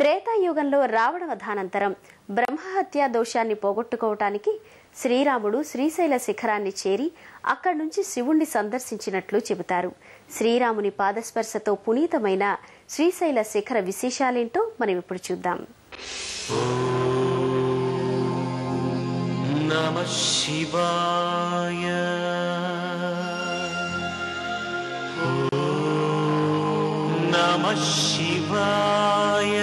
త్రేతాయుగంలో రావణ వధానంతరం బ్రహ్మహత్యా దోషాన్ని పోగొట్టుకోవటానికి శ్రీరాముడు శ్రీశైల శిఖరాన్ని చేరి అక్కడి నుంచి శివుణ్ణి సందర్శించినట్లు చెబుతారు. శ్రీరాముని పాదస్పర్శతో పునీతమైన శ్రీశైల శిఖర విశేషాలేంటో మనం ఇప్పుడు చూద్దాం. నమః శివాయ. నమః శివాయ.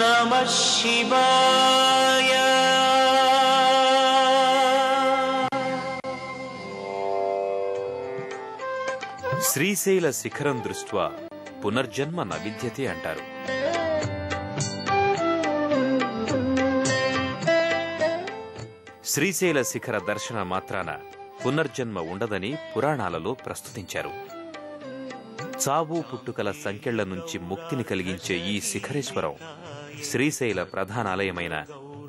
నమః శివాయ. శ్రీశైల శిఖరం దృష్ట్యా పునర్జన్మ న విద్యతే అంటారు. శ్రీశైల శిఖర దర్శన మాత్రాన పునర్జన్మ ఉండదని పురాణాలలో ప్రస్తుతించారు. చావు పుట్టుకల సంకెళ్ల నుంచి ముక్తిని కలిగించే ఈ శిఖరేశ్వరం శ్రీశైల ప్రధానాలయమైన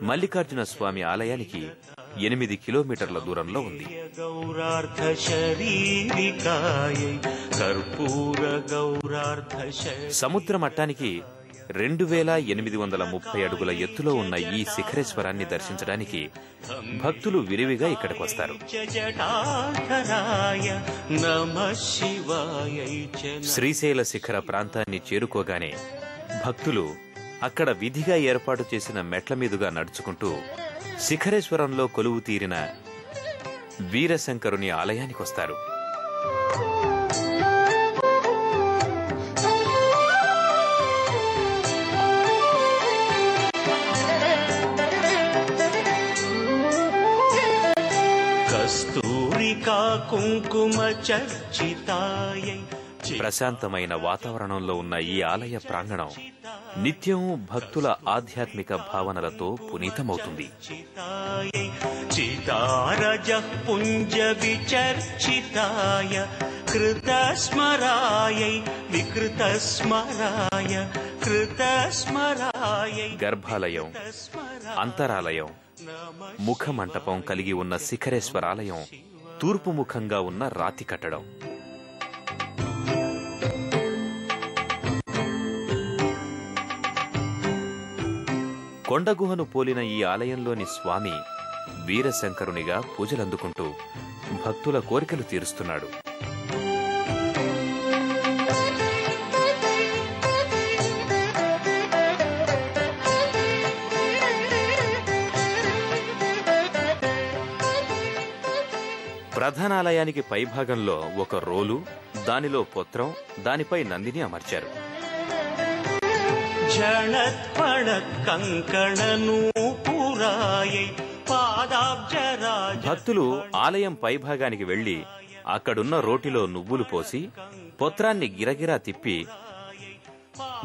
మల్లికార్జున స్వామి ఆలయానికి 8 కిలోమీటర్ల దూరంలో ఉంది. సముద్ర మట్టానికి 2830 అడుగుల ఎత్తులో ఉన్న ఈ శిఖరేశ్వరాన్ని దర్శించడానికి భక్తులు విరివిగా ఇక్కడికొస్తారు. శ్రీశైల శిఖర ప్రాంతాన్ని చేరుకోగానే భక్తులు అక్కడ విధిగా ఏర్పాటు చేసిన మెట్ల మీదుగా నడుచుకుంటూ శిఖరేశ్వరంలో కొలువు తీరిన వీరశంకరుని ఆలయానికొస్తారు. కస్తూరికా కుంకుమ చర్చితాయై. ప్రశాంతమైన వాతావరణంలో ఉన్న ఈ ఆలయ ప్రాంగణం నిత్యం భక్తుల ఆధ్యాత్మిక భావనలతో పునీతమవుతుంది. గర్భాలయం, అంతరాలయం, ముఖమంటపం కలిగి ఉన్న శిఖరేశ్వరాలయం తూర్పు ముఖంగా ఉన్న రాతి కట్టడం. కొండగుహను పోలిన ఈ ఆలయంలోని స్వామి వీరశంకరునిగా పూజలందుకుంటూ భక్తుల కోరికలు తీరుస్తున్నాడు. ప్రధానాలయానికి పైభాగంలో ఒక రోలు, దానిలో పొత్రం, దానిపై నందిని అమర్చారు. భక్తులు ఆలయం పైభాగానికి వెళ్లి అక్కడున్న రోటిలో నువ్వులు పోసి పొత్రాన్ని గిరగిరా తిప్పి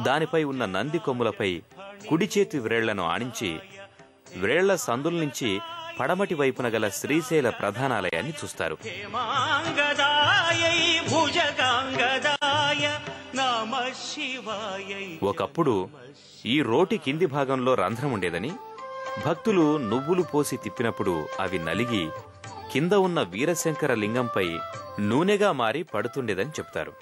దానిపై ఉన్న నంది కొమ్ములపై కుడి చేతి వ్రేళ్లను ఆనించి వ్రేళ్ల సందుల నుంచి పడమటి వైపున గల శ్రీశైల ప్రధానాలయాన్ని చూస్తారు. ఒకప్పుడు ఈ రోటి కింది భాగంలో రంధ్రం ఉండేదని, భక్తులు నువ్వులు పోసి తిప్పినప్పుడు అవి నలిగి కింద ఉన్న వీరశంకర లింగంపై నూనెగా మారి పడుతుండేదని చెప్తారు.